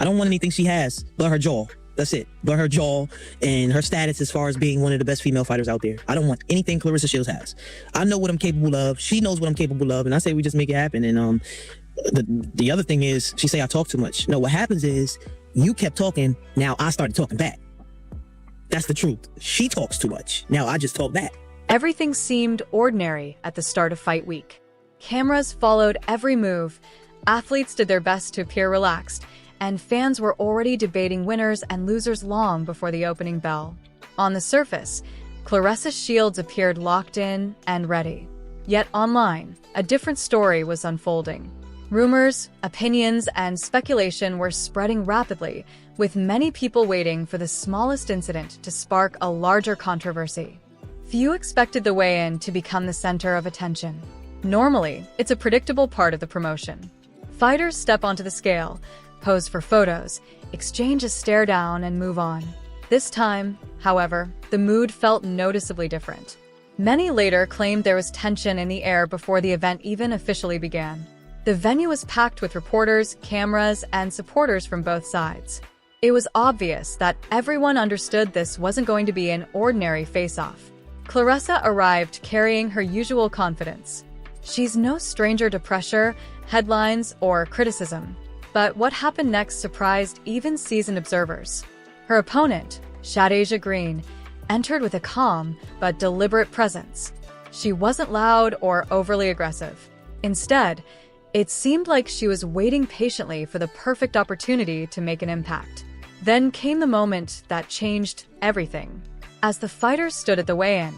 I don't want anything she has but her jaw. That's it. But her jaw and her status as far as being one of the best female fighters out there. I don't want anything Claressa Shields has. I know what I'm capable of. She knows what I'm capable of. And I say we just make it happen. And the other thing is, she say I talk too much. No, what happens is you kept talking. Now I started talking back. That's the truth. She talks too much. Now I just talk back. Everything seemed ordinary at the start of fight week. Cameras followed every move. Athletes did their best to appear relaxed, and fans were already debating winners and losers long before the opening bell. On the surface, Claressa Shields appeared locked in and ready. Yet online, a different story was unfolding. Rumors, opinions, and speculation were spreading rapidly, with many people waiting for the smallest incident to spark a larger controversy. Few expected the weigh-in to become the center of attention. Normally, it's a predictable part of the promotion. Fighters step onto the scale, pose for photos, exchange a stare down, and move on. This time, however, the mood felt noticeably different. Many later claimed there was tension in the air before the event even officially began. The venue was packed with reporters, cameras, and supporters from both sides. It was obvious that everyone understood this wasn't going to be an ordinary face-off. Claressa arrived carrying her usual confidence. She's no stranger to pressure, headlines, or criticism. But what happened next surprised even seasoned observers. Her opponent, Shadasia Green, entered with a calm but deliberate presence. She wasn't loud or overly aggressive. Instead, it seemed like she was waiting patiently for the perfect opportunity to make an impact. Then came the moment that changed everything. As the fighters stood at the weigh-in,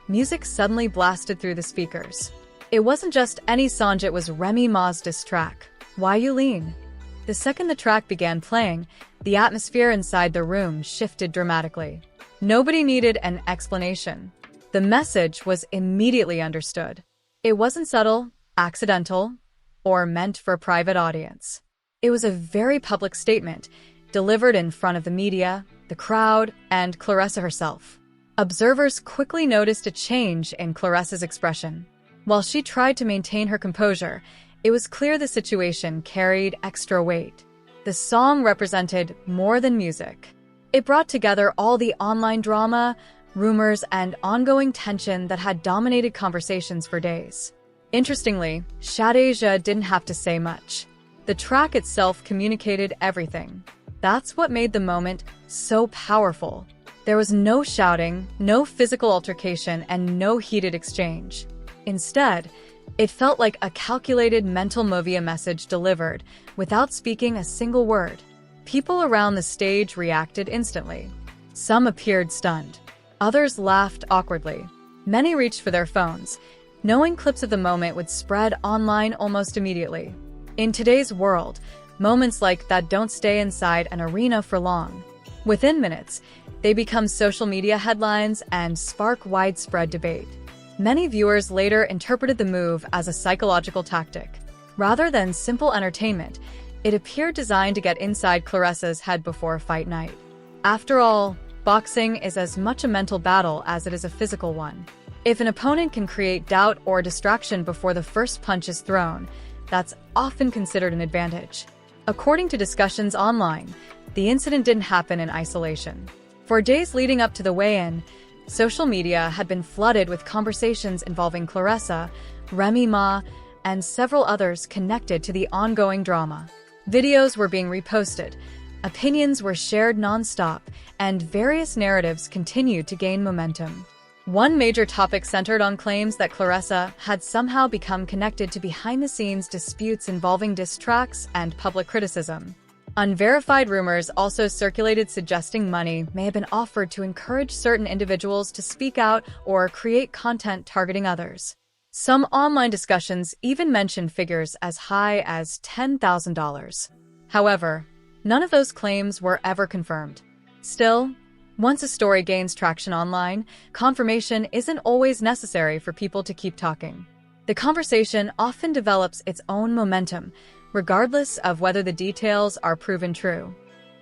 music suddenly blasted through the speakers. It wasn't just any song, it was Remy Ma's diss track, Why You Lean. The second the track began playing, the atmosphere inside the room shifted dramatically. Nobody needed an explanation. The message was immediately understood. It wasn't subtle, accidental, or meant for a private audience. It was a very public statement, delivered in front of the media, the crowd, and Claressa herself. Observers quickly noticed a change in Claressa's expression. While she tried to maintain her composure, it was clear the situation carried extra weight. The song represented more than music. It brought together all the online drama, rumors, and ongoing tension that had dominated conversations for days. Interestingly, Shadasia didn't have to say much. The track itself communicated everything. That's what made the moment so powerful. There was no shouting, no physical altercation, and no heated exchange. Instead, it felt like a calculated mental movie, a message delivered without speaking a single word. People around the stage reacted instantly. Some appeared stunned. Others laughed awkwardly. Many reached for their phones, knowing clips of the moment would spread online almost immediately. In today's world, moments like that don't stay inside an arena for long. Within minutes, they become social media headlines and spark widespread debate. Many viewers later interpreted the move as a psychological tactic. Rather than simple entertainment, it appeared designed to get inside Claressa's head before fight night. After all, boxing is as much a mental battle as it is a physical one. If an opponent can create doubt or distraction before the first punch is thrown, that's often considered an advantage. According to discussions online, the incident didn't happen in isolation. For days leading up to the weigh-in, social media had been flooded with conversations involving Claressa, Remy Ma, and several others connected to the ongoing drama. Videos were being reposted, opinions were shared non-stop, and various narratives continued to gain momentum. One major topic centered on claims that Claressa had somehow become connected to behind-the-scenes disputes involving diss tracks and public criticism. Unverified rumors also circulated suggesting money may have been offered to encourage certain individuals to speak out or create content targeting others. Some online discussions even mentioned figures as high as $10,000. However, none of those claims were ever confirmed. Still, once a story gains traction online, confirmation isn't always necessary for people to keep talking. The conversation often develops its own momentum, regardless of whether the details are proven true.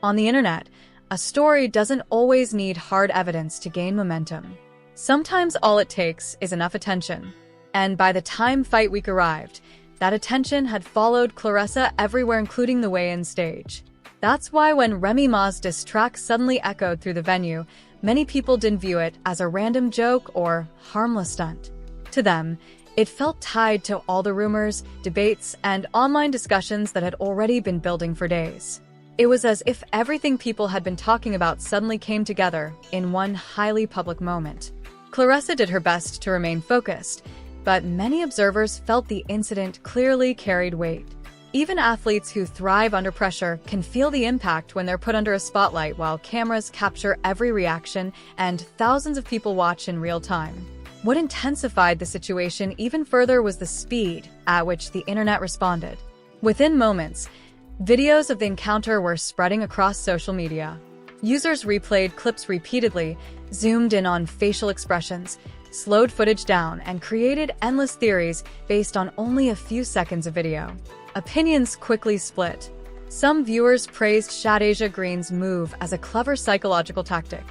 On the internet, a story doesn't always need hard evidence to gain momentum. Sometimes all it takes is enough attention. And by the time fight week arrived, that attention had followed Claressa everywhere, including the weigh-in stage. That's why when Remy Ma's diss track suddenly echoed through the venue, many people didn't view it as a random joke or harmless stunt. To them, it felt tied to all the rumors, debates, and online discussions that had already been building for days. It was as if everything people had been talking about suddenly came together in one highly public moment. Claressa did her best to remain focused, but many observers felt the incident clearly carried weight. Even athletes who thrive under pressure can feel the impact when they're put under a spotlight while cameras capture every reaction and thousands of people watch in real time. What intensified the situation even further was the speed at which the internet responded. Within moments, videos of the encounter were spreading across social media. Users replayed clips repeatedly, zoomed in on facial expressions, slowed footage down, and created endless theories based on only a few seconds of video. Opinions quickly split. Some viewers praised Shadasia Green's move as a clever psychological tactic.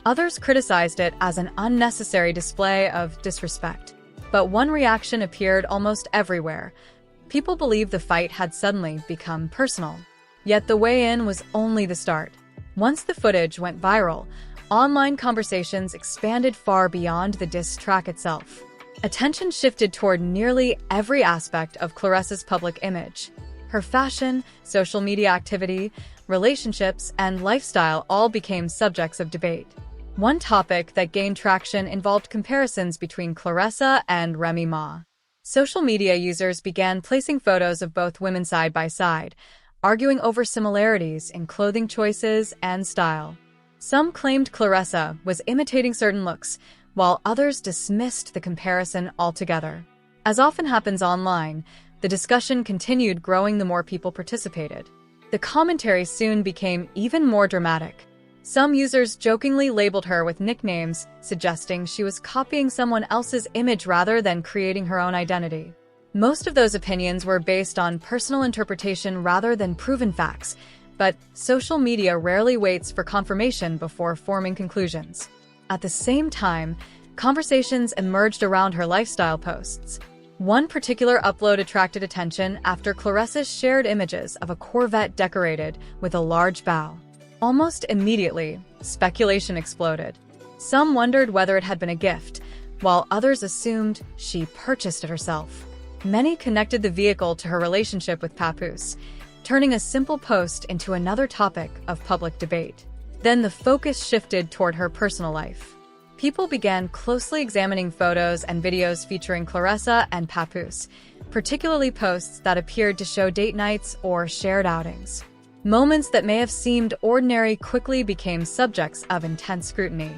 Others criticized it as an unnecessary display of disrespect. But one reaction appeared almost everywhere. People believed the fight had suddenly become personal. Yet the weigh-in was only the start. Once the footage went viral, online conversations expanded far beyond the diss track itself. Attention shifted toward nearly every aspect of Claressa's public image. Her fashion, social media activity, relationships, and lifestyle all became subjects of debate. One topic that gained traction involved comparisons between Claressa and Remy Ma. Social media users began placing photos of both women side by side, arguing over similarities in clothing choices and style. Some claimed Claressa was imitating certain looks, while others dismissed the comparison altogether. As often happens online, the discussion continued growing the more people participated. The commentary soon became even more dramatic. Some users jokingly labeled her with nicknames, suggesting she was copying someone else's image rather than creating her own identity. Most of those opinions were based on personal interpretation rather than proven facts, but social media rarely waits for confirmation before forming conclusions. At the same time, conversations emerged around her lifestyle posts. One particular upload attracted attention after Claressa shared images of a Corvette decorated with a large bow. Almost immediately, speculation exploded. Some wondered whether it had been a gift, while others assumed she purchased it herself. Many connected the vehicle to her relationship with Papoose, turning a simple post into another topic of public debate. Then the focus shifted toward her personal life. People began closely examining photos and videos featuring Claressa and Papoose, particularly posts that appeared to show date nights or shared outings. Moments that may have seemed ordinary quickly became subjects of intense scrutiny.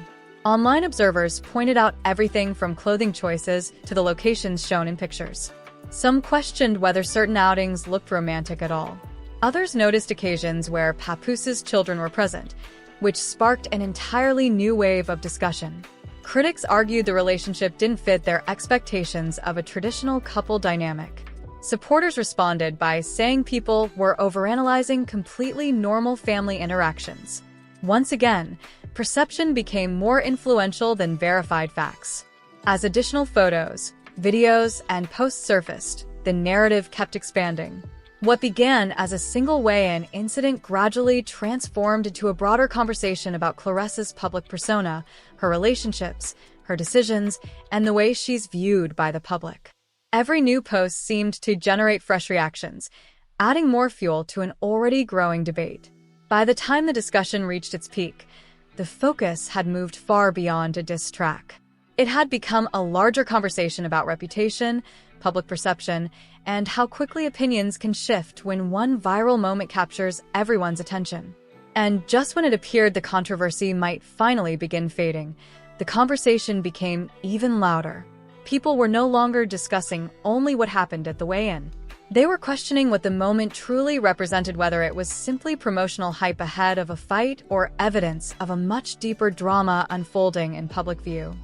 Online observers pointed out everything from clothing choices to the locations shown in pictures. Some questioned whether certain outings looked romantic at all. Others noticed occasions where Papoose's children were present, which sparked an entirely new wave of discussion. Critics argued the relationship didn't fit their expectations of a traditional couple dynamic. Supporters responded by saying people were overanalyzing completely normal family interactions. Once again, perception became more influential than verified facts. As additional photos, videos, and posts surfaced, the narrative kept expanding. What began as a single weigh-in incident gradually transformed into a broader conversation about Claressa's public persona, her relationships, her decisions, and the way she's viewed by the public. Every new post seemed to generate fresh reactions, adding more fuel to an already growing debate. By the time the discussion reached its peak, the focus had moved far beyond a diss track. It had become a larger conversation about reputation, public perception, and how quickly opinions can shift when one viral moment captures everyone's attention. And just when it appeared the controversy might finally begin fading, the conversation became even louder. People were no longer discussing only what happened at the weigh-in. They were questioning what the moment truly represented, whether it was simply promotional hype ahead of a fight or evidence of a much deeper drama unfolding in public view.